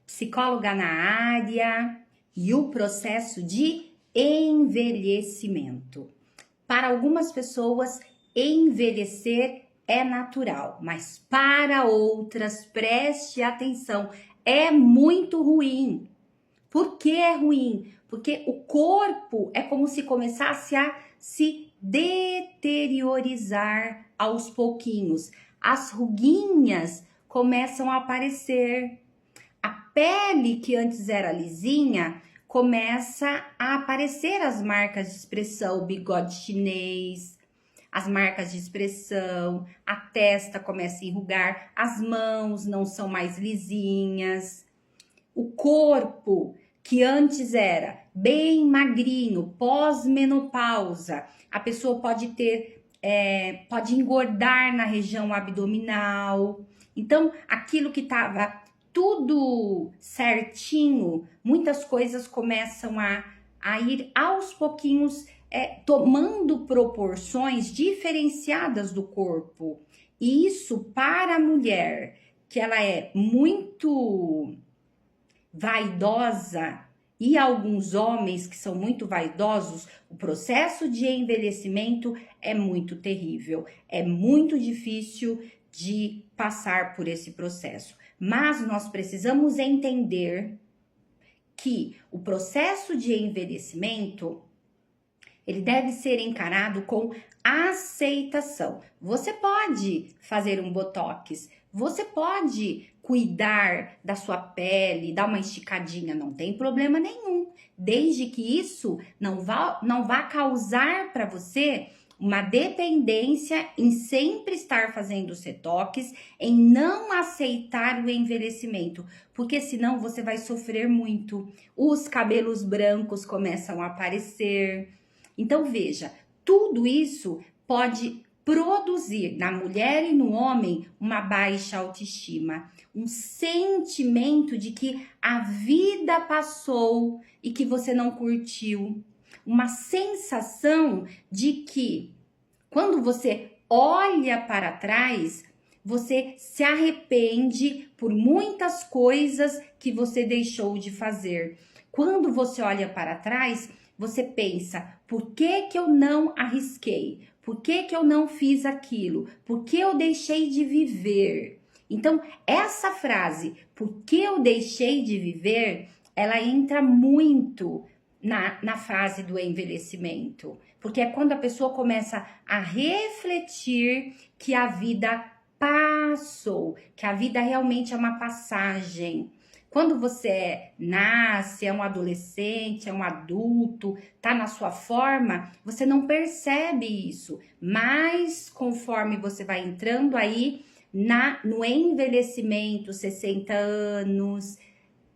psicóloga na área, e o processo de envelhecimento. Para algumas pessoas, envelhecer é natural, mas para outras, preste atenção, é muito ruim. Por que é ruim? Porque o corpo é como se começasse a se deteriorizar aos pouquinhos. As ruguinhas começam a aparecer. A pele que antes era lisinha começa a aparecer as marcas de expressão, o bigode chinês, as marcas de expressão, a testa começa a enrugar, as mãos não são mais lisinhas. O corpo, que antes era bem magrinho, pós-menopausa, a pessoa pode pode engordar na região abdominal. Então, aquilo que estava tudo certinho, muitas coisas começam a ir aos pouquinhos tomando proporções diferenciadas do corpo. E isso para a mulher, que ela é muito vaidosa, e alguns homens que são muito vaidosos, o processo de envelhecimento é muito terrível, é muito difícil de passar por esse processo. Mas nós precisamos entender que o processo de envelhecimento, ele deve ser encarado com aceitação. Você pode fazer um botox, você pode cuidar da sua pele, dar uma esticadinha, não tem problema nenhum, desde que isso não vá causar para você uma dependência em sempre estar fazendo os retoques, em não aceitar o envelhecimento, porque senão você vai sofrer muito. Os cabelos brancos começam a aparecer. Então veja, tudo isso pode produzir na mulher e no homem uma baixa autoestima, um sentimento de que a vida passou e que você não curtiu, uma sensação de que quando você olha para trás, você se arrepende por muitas coisas que você deixou de fazer. Quando você olha para trás, você pensa, por que que eu não arrisquei? Por que que eu não fiz aquilo? Por que eu deixei de viver? Então, essa frase, por que eu deixei de viver, ela entra muito na fase do envelhecimento. Porque é quando a pessoa começa a refletir que a vida passou, que a vida realmente é uma passagem. Quando você nasce, é um adolescente, é um adulto, tá na sua forma, você não percebe isso. Mas conforme você vai entrando aí no envelhecimento, 60 anos,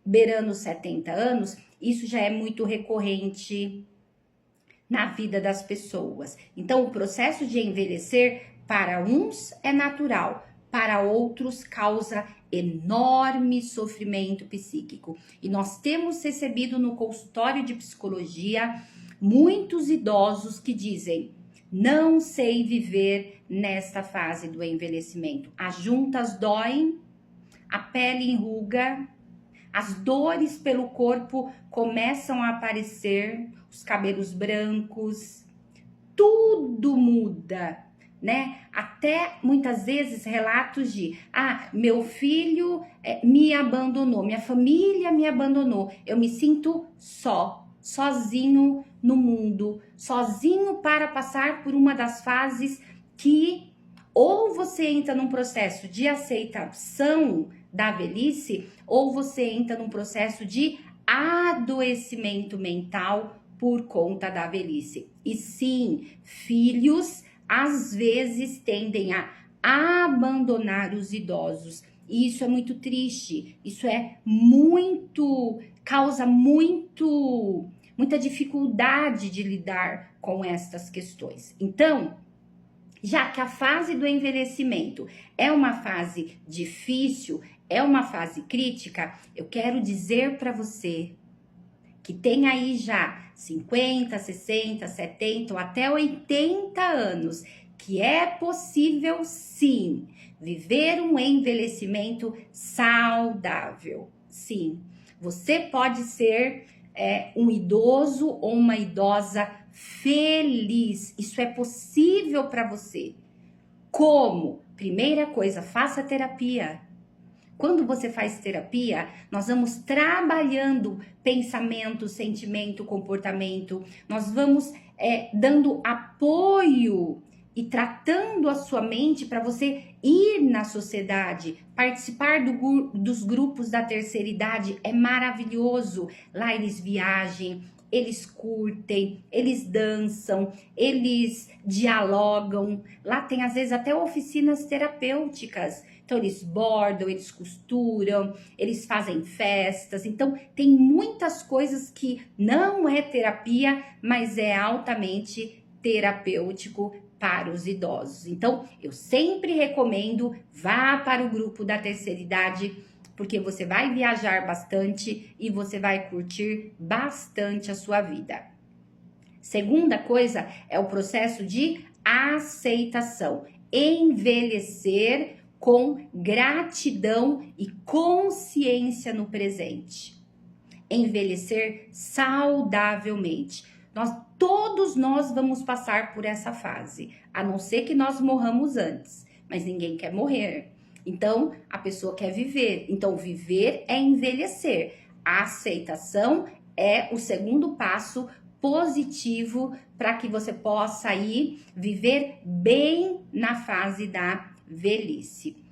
beirando 70 anos, isso já é muito recorrente na vida das pessoas. Então, o processo de envelhecer, para uns é natural, para outros causa enorme sofrimento psíquico. E nós temos recebido no consultório de psicologia muitos idosos que dizem: não sei viver nesta fase do envelhecimento. As juntas doem, a pele enruga, as dores pelo corpo começam a aparecer, os cabelos brancos, tudo muda, né? Até muitas vezes relatos de: meu filho me abandonou, minha família me abandonou, eu me sinto sozinho no mundo, sozinho para passar por uma das fases que ou você entra num processo de aceitação da velhice, ou você entra num processo de adoecimento mental por conta da velhice. E sim, filhos às vezes tendem a abandonar os idosos. E isso é muito triste, isso causa muita dificuldade de lidar com estas questões. Então, já que a fase do envelhecimento é uma fase difícil, é uma fase crítica, eu quero dizer para você que tem aí já 50, 60, 70 ou até 80 anos, que é possível sim viver um envelhecimento saudável. Sim, você pode ser um idoso ou uma idosa feliz. Isso é possível para você. Como? Primeira coisa, faça terapia. Quando você faz terapia, nós vamos trabalhando pensamento, sentimento, comportamento, nós vamos dando apoio e tratando a sua mente para você ir na sociedade, participar dos grupos da terceira idade. É maravilhoso. Lá eles viajam, eles curtem, eles dançam, eles dialogam. Lá tem às vezes até oficinas terapêuticas. Então eles bordam, eles costuram, eles fazem festas. Então tem muitas coisas que não é terapia, mas é altamente terapêutico para os idosos. Então eu sempre recomendo, vá para o grupo da terceira idade, porque você vai viajar bastante e você vai curtir bastante a sua vida. Segunda coisa é o processo de aceitação. Envelhecer com gratidão e consciência no presente. Envelhecer saudavelmente. Todos nós vamos passar por essa fase, a não ser que nós morramos antes, mas ninguém quer morrer. Então, a pessoa quer viver. Então, viver é envelhecer. A aceitação é o segundo passo positivo para que você possa aí viver bem na fase da velhice.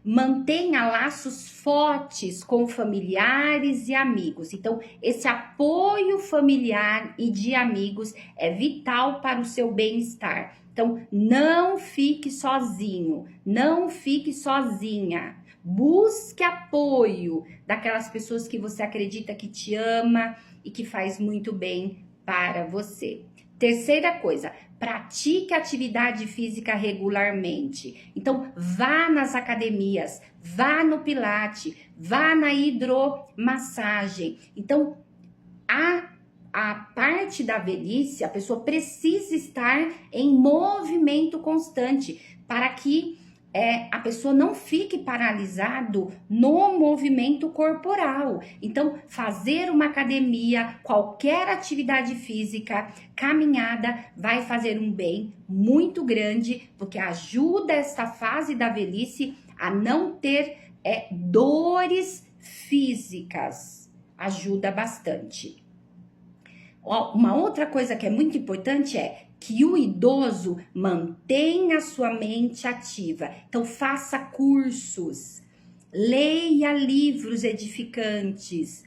Mantenha laços fortes com familiares e amigos. Então, esse apoio familiar e de amigos é vital para o seu bem-estar. Então, não fique sozinho, não fique sozinha. Busque apoio daquelas pessoas que você acredita que te ama e que faz muito bem para você. Terceira coisa, pratique atividade física regularmente. Então, vá nas academias, vá no Pilates, vá na hidromassagem. Então, a parte da velhice, a pessoa precisa estar em movimento constante para que a pessoa não fique paralisado no movimento corporal. Então, fazer uma academia, qualquer atividade física, caminhada, vai fazer um bem muito grande, porque ajuda esta fase da velhice a não ter dores físicas. Ajuda bastante. Uma outra coisa que é muito importante é que o idoso mantenha a sua mente ativa. Então, faça cursos, leia livros edificantes,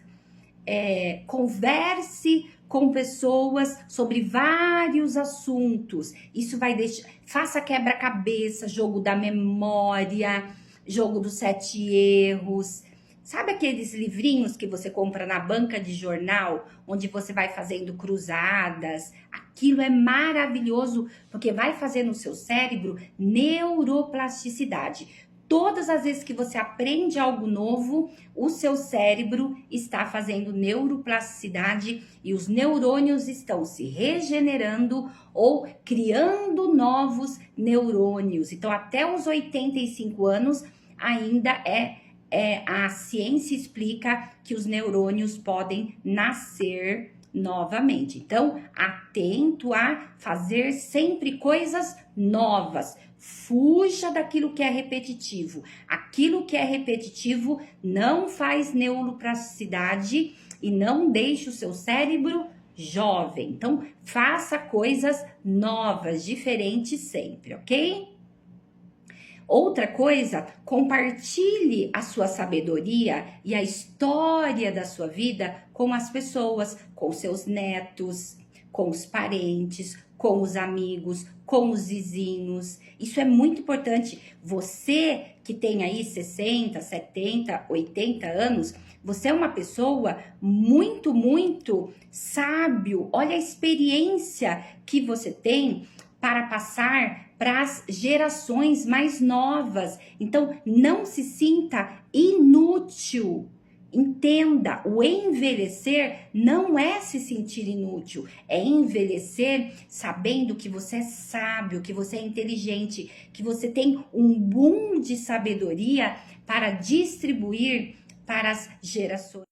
converse com pessoas sobre vários assuntos. Isso vai deixar... Faça quebra-cabeça, jogo da memória, jogo dos 7 erros. Sabe aqueles livrinhos que você compra na banca de jornal, onde você vai fazendo cruzadas? Aquilo é maravilhoso, porque vai fazer no seu cérebro neuroplasticidade. Todas as vezes que você aprende algo novo, o seu cérebro está fazendo neuroplasticidade e os neurônios estão se regenerando ou criando novos neurônios. Então, até os 85 anos ainda a ciência explica que os neurônios podem nascer novamente. Então, atento a fazer sempre coisas novas. Fuja daquilo que é repetitivo. Aquilo que é repetitivo não faz neuroplasticidade e não deixa o seu cérebro jovem. Então, faça coisas novas, diferentes sempre, ok? Outra coisa, compartilhe a sua sabedoria e a história da sua vida com as pessoas, com seus netos, com os parentes, com os amigos, com os vizinhos. Isso é muito importante. Você que tem aí 60, 70, 80 anos, você é uma pessoa muito, muito sábio. Olha a experiência que você tem para passar para as gerações mais novas. Então, não se sinta inútil. Entenda, o envelhecer não é se sentir inútil, é envelhecer sabendo que você é sábio, que você é inteligente, que você tem um boom de sabedoria para distribuir para as gerações.